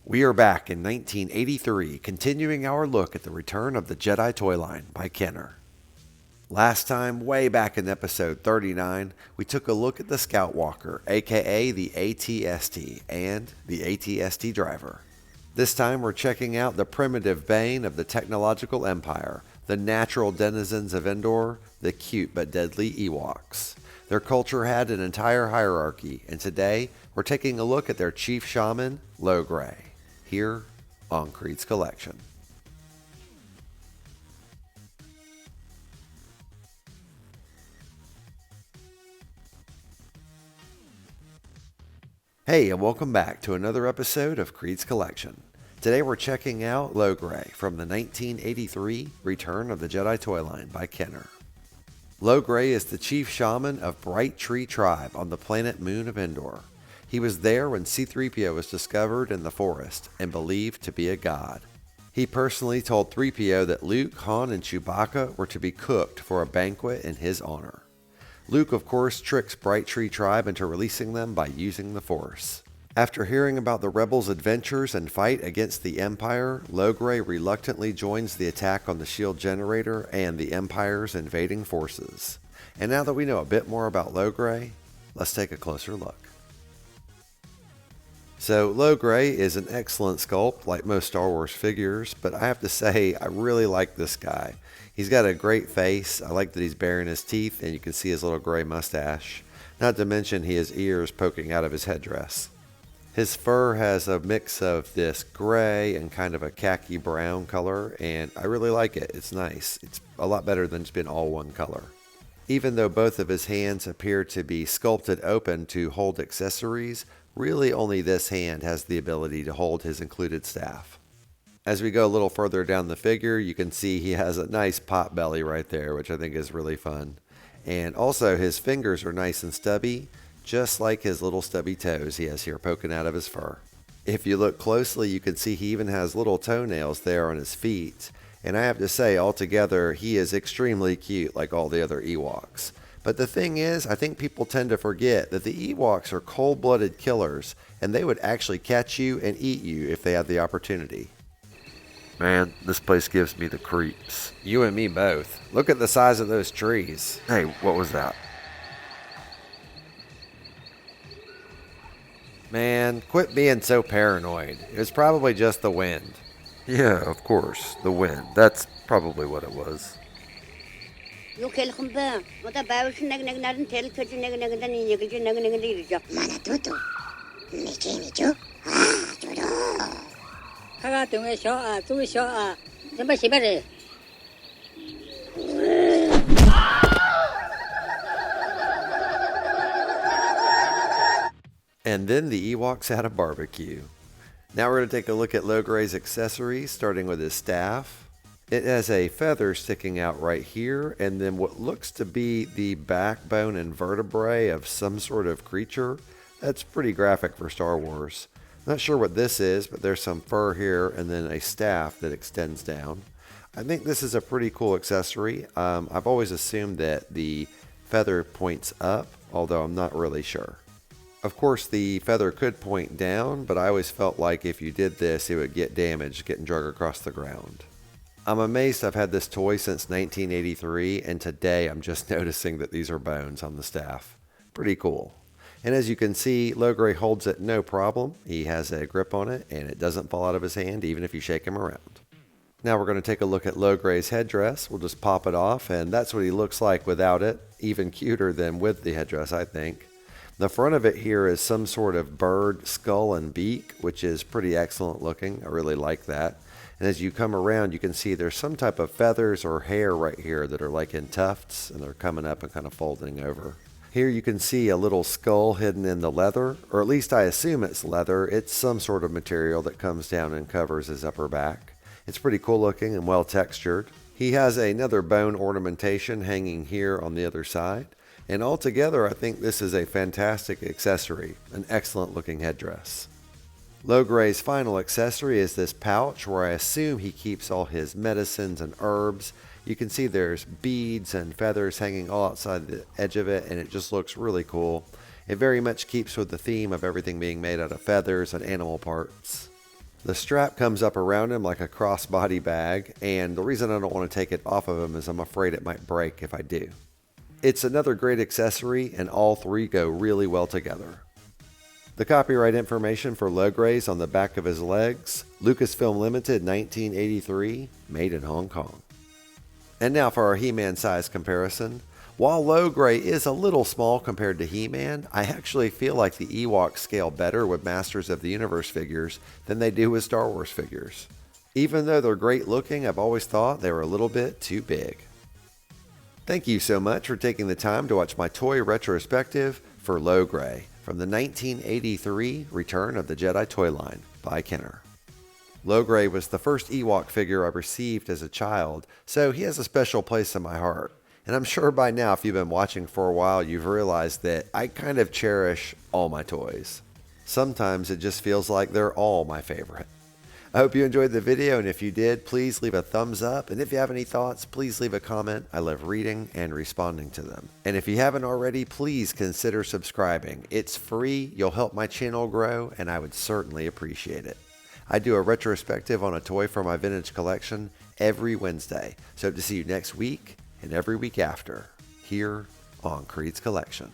We are back in 1983, continuing our look at the return of the Jedi toy line by Kenner. Last time, way back in episode 39, we took a look at the Scout Walker, aka the ATST, and the ATST driver. This time we're checking out the primitive bane of the technological empire, the natural denizens of Endor, the cute but deadly Ewoks. Their culture had an entire hierarchy, and today we're taking a look at their chief shaman, Logray, here on KREED'S Collection. Hey, and welcome back to another episode of KREED'S Collection. Today we're checking out Logray from the 1983 Return of the Jedi toy line by Kenner. Logray is the chief shaman of Bright Tree Tribe on the planet moon of Endor. He was there when C-3PO was discovered in the forest and believed to be a god. He personally told 3PO that Luke, Han, and Chewbacca were to be cooked for a banquet in his honor. Luke, of course, tricks Bright Tree Tribe into releasing them by using the Force. After hearing about the rebels' adventures and fight against the Empire, Logray reluctantly joins the attack on the shield generator and the Empire's invading forces. And now that we know a bit more about Logray, let's take a closer look. So Logray is an excellent sculpt, like most Star Wars figures, but I have to say I really like this guy. He's got a great face. I like that he's baring his teeth and you can see his little gray mustache. Not to mention he has ears poking out of his headdress. His fur has a mix of this gray and kind of a khaki brown color, and I really like it. It's nice. It's a lot better than just being all one color. Even though both of his hands appear to be sculpted open to hold accessories, really only this hand has the ability to hold his included staff. As we go a little further down the figure, you can see he has a nice pot belly right there, which I think is really fun. And also his fingers are nice and stubby, just like his little stubby toes he has here poking out of his fur. If you look closely, you can see he even has little toenails there on his feet. And I have to say, altogether, he is extremely cute like all the other Ewoks. But the thing is, I think people tend to forget that the Ewoks are cold-blooded killers, and they would actually catch you and eat you if they had the opportunity. Man, this place gives me the creeps. You and me both. Look at the size of those trees. Hey, what was that? Man, quit being so paranoid. It was probably just the wind. Yeah, of course, the wind. That's probably what it was. And then the Ewoks had a barbecue. Now we're going to take a look at Logray's accessories, starting with his staff. It has a feather sticking out right here, and then what looks to be the backbone and vertebrae of some sort of creature. That's pretty graphic for Star Wars. Not sure what this is, but there's some fur here and then a staff that extends down. I think this is a pretty cool accessory. I've always assumed that the feather points up, although I'm not really sure. Of course, the feather could point down, but I always felt like if you did this, it would get damaged getting dragged across the ground. I'm amazed I've had this toy since 1983, and today I'm just noticing that these are bones on the staff. Pretty cool. And as you can see, Logray holds it no problem. He has a grip on it, and it doesn't fall out of his hand even if you shake him around. Now we're going to take a look at Logray's headdress. We'll just pop it off, and that's what he looks like without it. Even cuter than with the headdress, I think. The front of it here is some sort of bird skull and beak, which is pretty excellent looking. I really like that. And as you come around, you can see there's some type of feathers or hair right here that are like in tufts, and they're coming up and kind of folding over. Here you can see a little skull hidden in the leather, or at least I assume it's leather. It's some sort of material that comes down and covers his upper back. It's pretty cool looking and well textured. He has another bone ornamentation hanging here on the other side. And altogether, I think this is a fantastic accessory, an excellent looking headdress. Logray's final accessory is this pouch where I assume he keeps all his medicines and herbs. You can see there's beads and feathers hanging all outside the edge of it, and it just looks really cool. It very much keeps with the theme of everything being made out of feathers and animal parts. The strap comes up around him like a crossbody bag, and the reason I don't want to take it off of him is I'm afraid it might break if I do. It's another great accessory, and all three go really well together. The copyright information for Logray's on the back of his legs, Lucasfilm Limited 1983, made in Hong Kong. And now for our He-Man size comparison. While Logray is a little small compared to He-Man, I actually feel like the Ewoks scale better with Masters of the Universe figures than they do with Star Wars figures. Even though they're great looking, I've always thought they were a little bit too big. Thank you so much for taking the time to watch my toy retrospective for Logray from the 1983 Return of the Jedi toy line by Kenner. Logray was the first Ewok figure I received as a child, so he has a special place in my heart. And I'm sure by now, if you've been watching for a while, you've realized that I kind of cherish all my toys. Sometimes it just feels like they're all my favorite. I hope you enjoyed the video, and if you did, please leave a thumbs up. And if you have any thoughts, please leave a comment. I love reading and responding to them. And if you haven't already, please consider subscribing. It's free, you'll help my channel grow, and I would certainly appreciate it. I do a retrospective on a toy from my vintage collection every Wednesday. So hope to see you next week and every week after, here on KREED'S Collection.